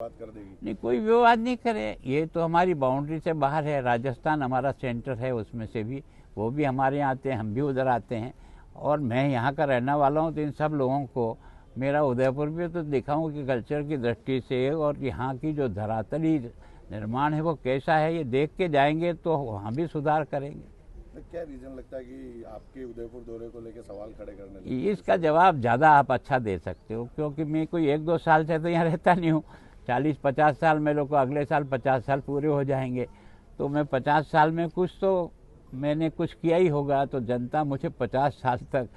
बात कर देगी? नहीं, कोई विवाद नहीं करे। ये तो हमारी बाउंड्री से बाहर है। राजस्थान हमारा सेंटर है, उसमें से भी वो भी हमारे यहाँ आते हैं, हम भी उधर आते हैं। और मैं यहाँ का रहने वाला हूँ, तो इन सब लोगों को मेरा उदयपुर भी तो दिखाऊँ कि कल्चर की दृष्टि से और यहाँ की जो धरातली निर्माण है वो कैसा है, ये देख के जाएंगे तो वहाँ भी सुधार करेंगे। तो क्या रीजन लगता है कि आपके उदयपुर दौरे को लेकर सवाल खड़े करने लगे? इसका जवाब ज़्यादा आप अच्छा दे सकते हो, क्योंकि मैं कोई 1-2 साल से तो यहाँ रहता नहीं हूँ। 40-50 साल मेरे को, अगले साल 50 साल पूरे हो जाएंगे, तो मैं 50 साल में कुछ तो मैंने कुछ किया ही होगा। तो जनता मुझे 50 साल तक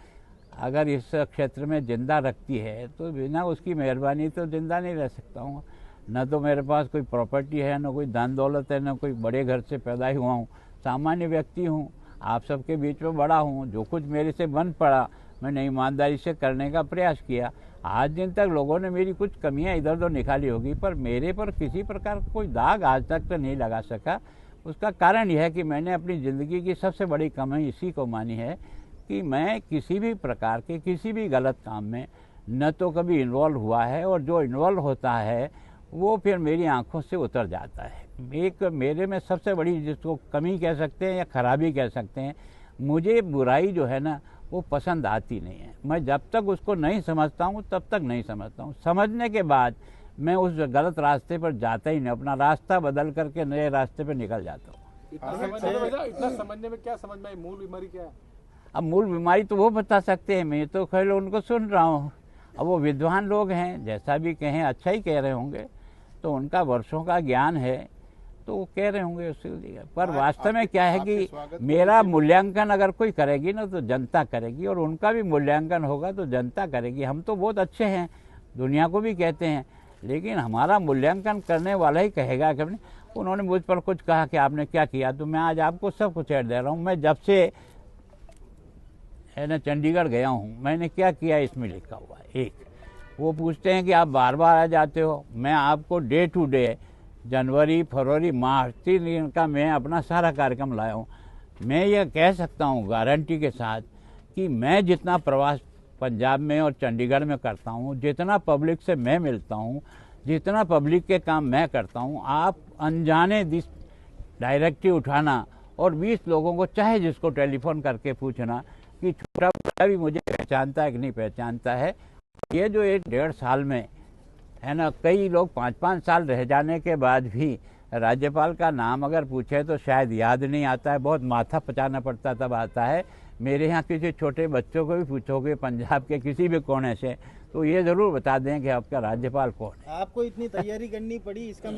अगर इस क्षेत्र में ज़िंदा रखती है तो बिना उसकी मेहरबानी तो ज़िंदा नहीं रह सकता हूँ। न तो मेरे पास कोई प्रॉपर्टी है, न कोई धन दौलत है, न कोई बड़े घर से पैदा ही हुआ हूँ। सामान्य व्यक्ति हूँ, आप सबके बीच में बड़ा हूँ। जो कुछ मेरे से बन पड़ा मैंने ईमानदारी से करने का प्रयास किया। आज दिन तक लोगों ने मेरी कुछ कमियां इधर उधर निकाली होगी, पर मेरे पर किसी प्रकार का कोई दाग आज तक तो नहीं लगा सका। उसका कारण यह है कि मैंने अपनी ज़िंदगी की सबसे बड़ी कमी इसी को मानी है कि मैं किसी भी प्रकार के किसी भी गलत काम में न तो कभी इन्वॉल्व हुआ है, और जो इन्वॉल्व होता है वो फिर मेरी आंखों से उतर जाता है। एक मेरे में सबसे बड़ी, जिसको कमी कह सकते हैं या खराबी कह सकते हैं, मुझे बुराई जो है ना वो पसंद आती नहीं है। मैं जब तक उसको नहीं समझता हूँ तब तक नहीं समझता हूँ। समझने के बाद मैं उस गलत रास्ते पर जाता ही नहीं, अपना रास्ता बदल करके नए रास्ते पर निकल जाता हूँ। इतना समझने में क्या समझ में आई, मूल बीमारी क्या है? अब मूल बीमारी तो वो बता सकते हैं, मैं तो खैर उनको सुन रहा हूँ। अब वो विद्वान लोग हैं, जैसा भी कहें अच्छा ही कह रहे होंगे, तो उनका वर्षों का ज्ञान है तो वो कह रहे होंगे उसके लिए। पर वास्तव में क्या है कि मेरा मूल्यांकन अगर कोई करेगी ना तो जनता करेगी, और उनका भी मूल्यांकन होगा तो जनता करेगी। हम तो बहुत अच्छे हैं, दुनिया को भी कहते हैं, लेकिन हमारा मूल्यांकन करने वाला ही कहेगा कि उन्होंने मुझ पर कुछ कहा कि आपने क्या किया, तो मैं आज आपको सब कुछ ऐड दे रहा हूँ। मैं जब से है ना चंडीगढ़ गया हूँ, मैंने क्या किया इसमें लिखा हुआ है। एक वो पूछते हैं कि आप बार बार आ जाते हो, मैं आपको डे टू डे जनवरी फरवरी मार्च 3 दिन का मैं अपना सारा कार्यक्रम लाया हूँ। मैं ये कह सकता हूँ गारंटी के साथ कि मैं जितना प्रवास पंजाब में और चंडीगढ़ में करता हूँ, जितना पब्लिक से मैं मिलता हूँ, जितना पब्लिक के काम मैं करता हूँ, आप अनजाने डायरेक्टिव उठाना और 20 लोगों को चाहे जिसको टेलीफोन करके पूछना कि छोटा बड़ा भी मुझे पहचानता है कि नहीं पहचानता है। ये जो 1-1.5 साल में है ना, कई लोग 5-5 साल रह जाने के बाद भी राज्यपाल का नाम अगर पूछे तो शायद याद नहीं आता है, बहुत माथा पचाना पड़ता तब आता है। मेरे यहाँ किसी छोटे बच्चों को भी पूछोगे पंजाब के किसी भी कोने से, तो ये ज़रूर बता दें कि आपका राज्यपाल कौन है। आपको इतनी तैयारी करनी पड़ी, इसका